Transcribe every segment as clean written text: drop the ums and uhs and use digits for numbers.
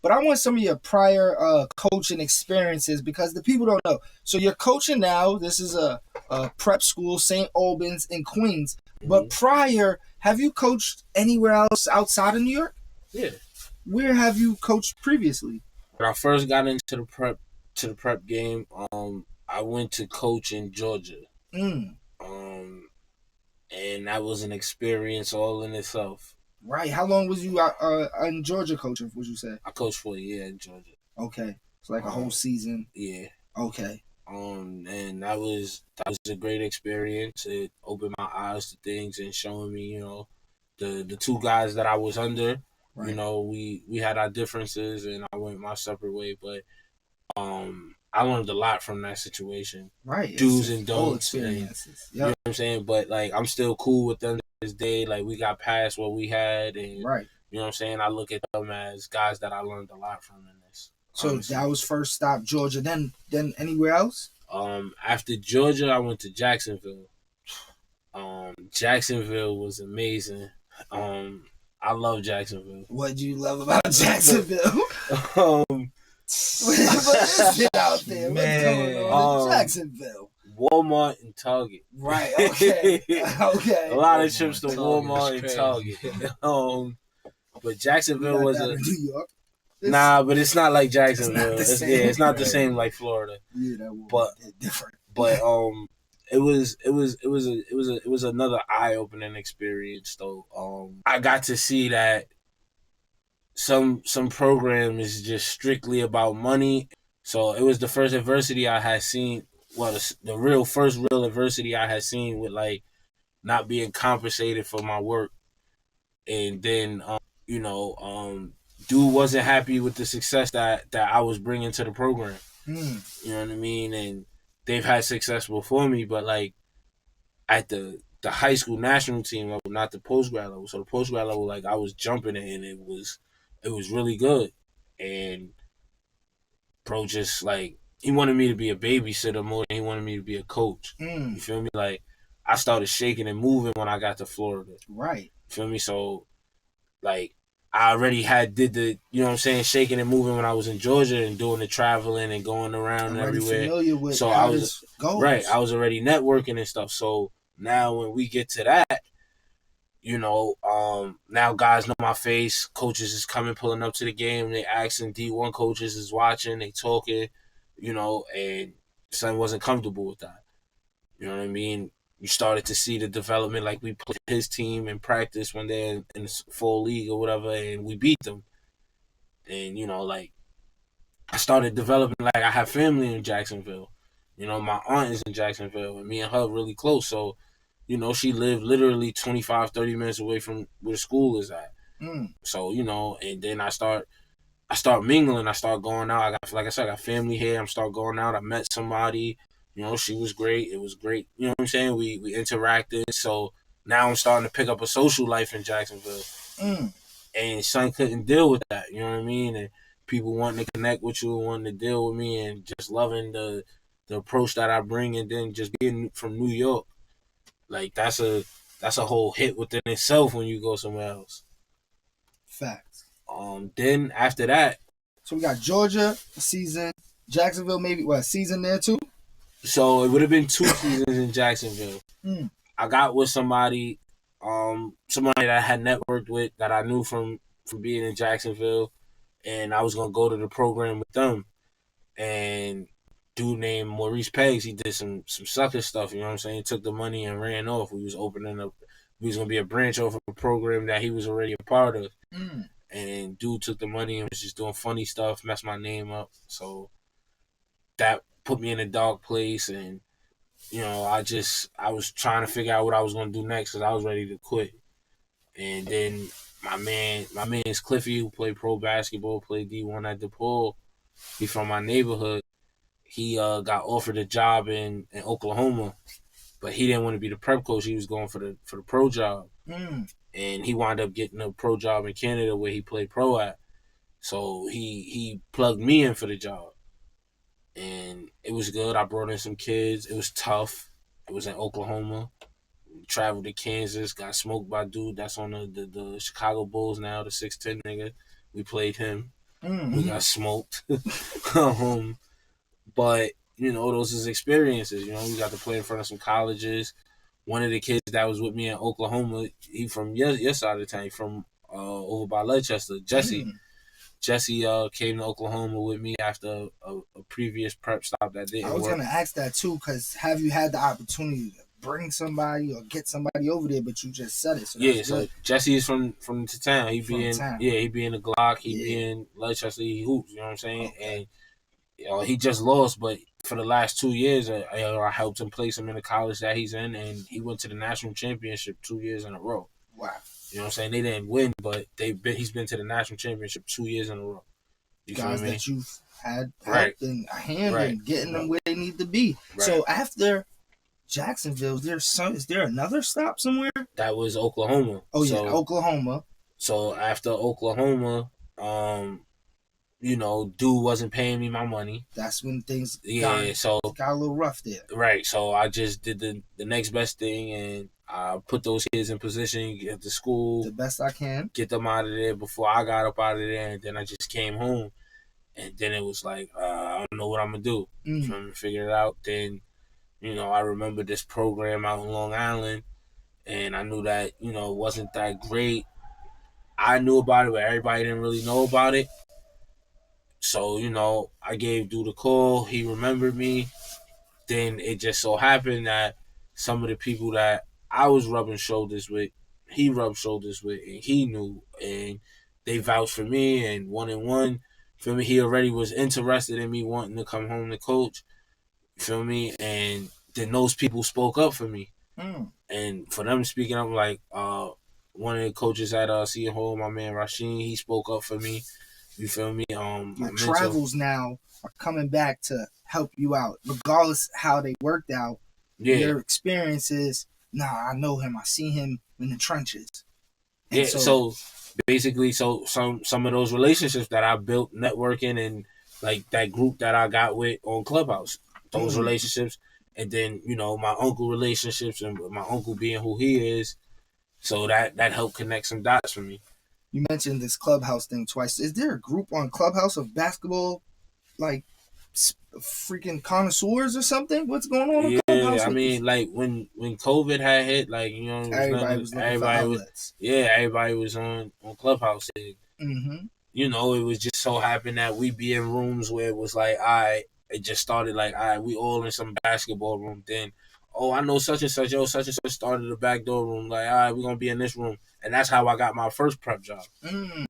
but I want some of your prior coaching experiences because the people don't know. So you're coaching now. This is a prep school, St. Albans in Queens. But prior, have you coached anywhere else outside of New York? Yeah. Where have you coached previously? When I first got into the prep game, I went to coach in Georgia. And that was an experience all in itself. Right. How long was you in Georgia coaching, would you say? I coached for a year in Georgia. Okay. It's like a whole season. Yeah. Okay. And that was a great experience. It opened my eyes to things and showing me, the two guys that I was under. Right. We had our differences and I went my separate way, but I learned a lot from that situation. Right. Do's and don'ts. Experiences. You know what I'm saying? But like I'm still cool with them to this day. Like we got past what we had and right. You know what I'm saying? I look at them as guys that I learned a lot from in this. So honestly. That was first stop Georgia. Then anywhere else? After Georgia, I went to Jacksonville. Jacksonville was amazing. I love Jacksonville. What do you love about Jacksonville? What is it out there? What's going on in Jacksonville? Walmart and Target. Right. Okay. Okay. A lot of trips to Walmart and Target. But Jacksonville was a New York. Nah, but it's not like Jacksonville. It's not the same like Florida. Yeah, that was different. But it was another eye-opening experience though. I got to see that some program is just strictly about money. So it was the first adversity I had seen. Well, the first real adversity I had seen with like not being compensated for my work, and then dude wasn't happy with the success that I was bringing to the program. You know what I mean? And they've had success before me, but like at the high school national team level, not the post-grad level. So the post-grad level, like I was jumping it and it was really good. And bro just like, he wanted me to be a babysitter more than he wanted me to be a coach. You feel me? Like I started shaking and moving when I got to Florida. Right. You feel me? So like I already did the, you know what I'm saying, shaking and moving when I was in Georgia and doing the traveling and going around everywhere. Familiar with so I was right. I was already networking and stuff. So now when we get to that, now guys know my face. Coaches is coming, pulling up to the game. They asking D1 coaches is watching. They talking, and son wasn't comfortable with that. You know what I mean? You started to see the development, like we played his team in practice when they're in the fall league or whatever, and we beat them. And, like I started developing, like I have family in Jacksonville. My aunt is in Jacksonville, and me and her really close. So, she lived literally 25, 30 minutes away from where the school is at. So, and then I start mingling. I start going out. I got family here. I'm start going out. I met somebody. She was great. It was great. You know what I'm saying? We interacted. So now I'm starting to pick up a social life in Jacksonville. And son couldn't deal with that. You know what I mean? And people wanting to connect with you, wanting to deal with me, and just loving the approach that I bring. And then just being from New York, like that's a whole hit within itself when you go somewhere else. Facts. Then after that, so we got Georgia season, Jacksonville maybe a season there too. So it would have been 2 seasons in Jacksonville. I got with somebody that I had networked with that I knew from being in Jacksonville, and I was gonna go to the program with them. And dude named Maurice Peggs, he did some sucker stuff. You know what I'm saying? He took the money and ran off. We was gonna be a branch off of a program that he was already a part of. And dude took the money and was just doing funny stuff, messed my name up. So that put me in a dark place, and I was trying to figure out what I was gonna do next because I was ready to quit. And then my man's Cliffy, who played pro basketball, played D1 at DePaul. He from my neighborhood. He got offered a job in Oklahoma, but he didn't want to be the prep coach. He was going for the pro job, and he wound up getting a pro job in Canada where he played pro at. So he plugged me in for the job. And it was good. I brought in some kids. It was tough. It was in Oklahoma. We traveled to Kansas. Got smoked by dude that's on the Chicago Bulls now, the 6'10" nigga. We played him. We got smoked. But those is experiences. We got to play in front of some colleges. One of the kids that was with me in Oklahoma, he from your side of the town, from over by Leicester, Jesse. Jesse came to Oklahoma with me after a previous prep stop that didn't work. I was gonna ask that too, because have you had the opportunity to bring somebody or get somebody over there? But you just said it. So yeah, so Jesse is from the town. He be in the Glock. He be in Leicester. He hoops. You know what I'm saying? Okay. And he just lost, but for the last 2 years, I helped him place him in the college that he's in, and he went to the national championship 2 years in a row. Wow. You know what I'm saying? They didn't win, but he's been to the national championship 2 years in a row. You guys that you've had helped and a hand in getting them where they need to be. Right. So after Jacksonville, is there another stop somewhere? That was Oklahoma. Oh yeah, Oklahoma. So after Oklahoma, dude wasn't paying me my money. That's when things got a little rough there. Right. So I just did the next best thing, and I put those kids in position, get to school. The best I can. Get them out of there before I got up out of there, and then I just came home. And then it was like, I don't know what I'm going to do. Trying to figure it out. Then, I remember this program out in Long Island, and I knew that, it wasn't that great. I knew about it, but everybody didn't really know about it. So, I gave dude a call. He remembered me. Then it just so happened that some of the people that I was rubbing shoulders with, he rubbed shoulders with, and he knew. And they vouched for me, and one, feel me? He already was interested in me wanting to come home to coach. Feel me? And then those people spoke up for me. And for them speaking up, like one of the coaches at Seton Hall, my man Rasheen, he spoke up for me. You feel me? Your travels now are coming back to help you out, regardless how they worked out. Yeah. Your experiences. Nah, I know him. I see him in the trenches. And so basically, some of those relationships that I built networking and like that group that I got with on Clubhouse, those relationships, and then my uncle relationships and my uncle being who he is, so that helped connect some dots for me. You mentioned this Clubhouse thing twice. Is there a group on Clubhouse of basketball, like freaking connoisseurs or something? What's going on? Yeah, I mean, like when COVID had hit, like everybody was on Clubhouse. And, it was just so happened that we be in rooms where it was like, it just started like, we all in some basketball room. Then, I know such and such, such and such started the backdoor room. Like, we're gonna be in this room. And that's how I got my first prep job.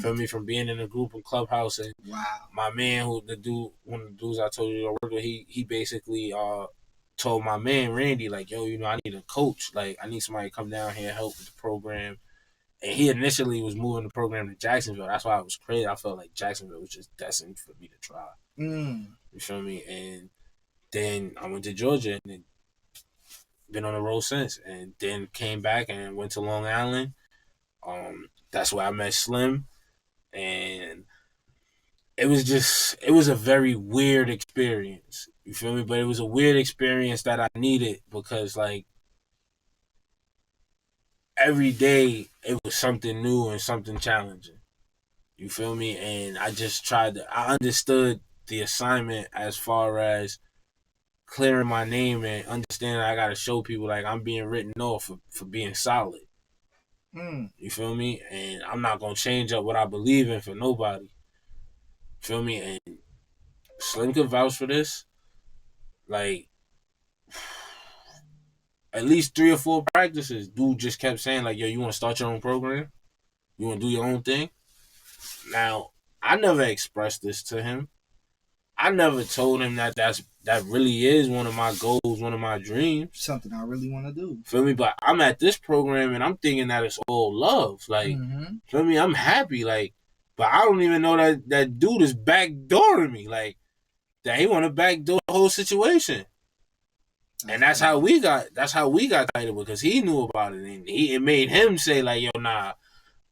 Feel me? From being in a group in Clubhouse. And my man, one of the dudes I told you to work with, he basically told my man, Randy, like, yo, I need a coach. Like, I need somebody to come down here and help with the program. And he initially was moving the program to Jacksonville. That's why it was crazy. I felt like Jacksonville was just destined for me to try. You feel me? And then I went to Georgia and been on the road since. And then came back and went to Long Island. That's where I met Slim, and it was a very weird experience. You feel me? But it was a weird experience that I needed because, like, every day it was something new and something challenging. You feel me? And I just I understood the assignment as far as clearing my name and understanding I got to show people, like, I'm being written off for being solid. You feel me? And I'm not going to change up what I believe in for nobody. Feel me? And Slim could vouch for this. Like, at least 3 or 4 practices, dude just kept saying, like, yo, you want to start your own program? You want to do your own thing? Now, I never expressed this to him. I never told him that really is one of my goals, one of my dreams. Something I really want to do. Feel me? But I'm at this program and I'm thinking that it's all love. Like, feel me? I'm happy. Like, but I don't even know that dude is backdooring me. Like, that he want to backdoor the whole situation. And that's how we got title, because he knew about it. And it made him say, like, yo, nah,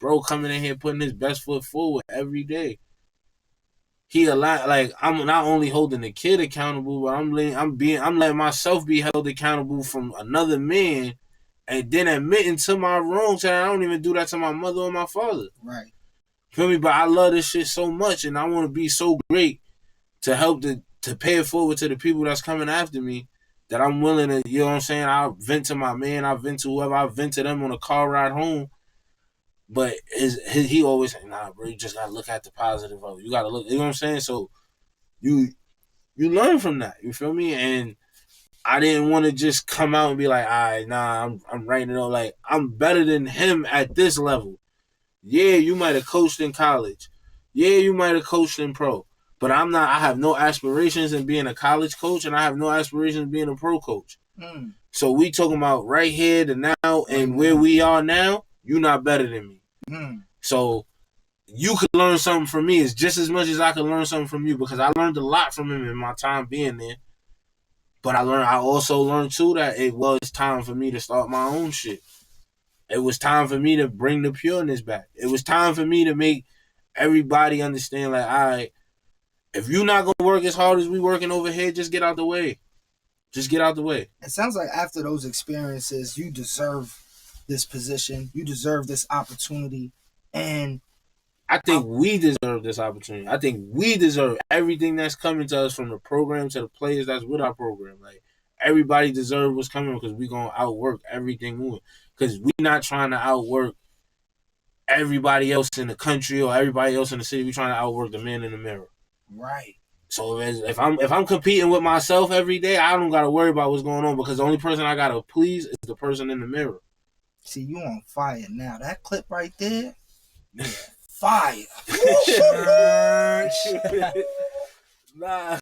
bro coming in here putting his best foot forward every day. He allowed, like, I'm not only holding the kid accountable, but I'm letting myself be held accountable from another man, and then admitting to my wrongs. And I don't even do that to my mother or my father. Right. Feel me? But I love this shit so much, and I want to be so great to help to pay it forward to the people that's coming after me, that I'm willing to, you know what I'm saying? I'll vent to my man, I'll vent to whoever, I'll vent to them on a car ride home. But he always say, nah, bro, you just gotta look at the positive of it. You gotta look, you know what I'm saying? So you learn from that, you feel me? And I didn't want to just come out and be like, all right, nah, I'm writing it all. Like, I'm better than him at this level. Yeah, you might have coached in college. Yeah, you might have coached in pro. But I'm not, I have no aspirations in being a college coach, and I have no aspirations in being a pro coach. So we talking about right here to now, and where we are now, you're not better than me. So you could learn something from me. It's just as much as I could learn something from you, because I learned a lot from him in my time being there. But I also learned too that it was time for me to start my own shit. It was time for me to bring the pureness back. It was time for me to make everybody understand, like, all right, if you're not gonna work as hard as we working over here, just get out the way. Just get out the way. It sounds like after those experiences, you deserve this position. You deserve this opportunity. And I think we deserve this opportunity. I think we deserve everything that's coming to us, from the program to the players that's with our program. Like, everybody deserves what's coming, because we gonna outwork everything moving. Because we not trying to outwork everybody else in the country or everybody else in the city. We trying to outwork the man in the mirror. Right. So if I'm competing with myself every day, I don't gotta worry about what's going on, because the only person I gotta please is the person in the mirror. See, you on fire now. That clip right there, yeah, fire. Nah.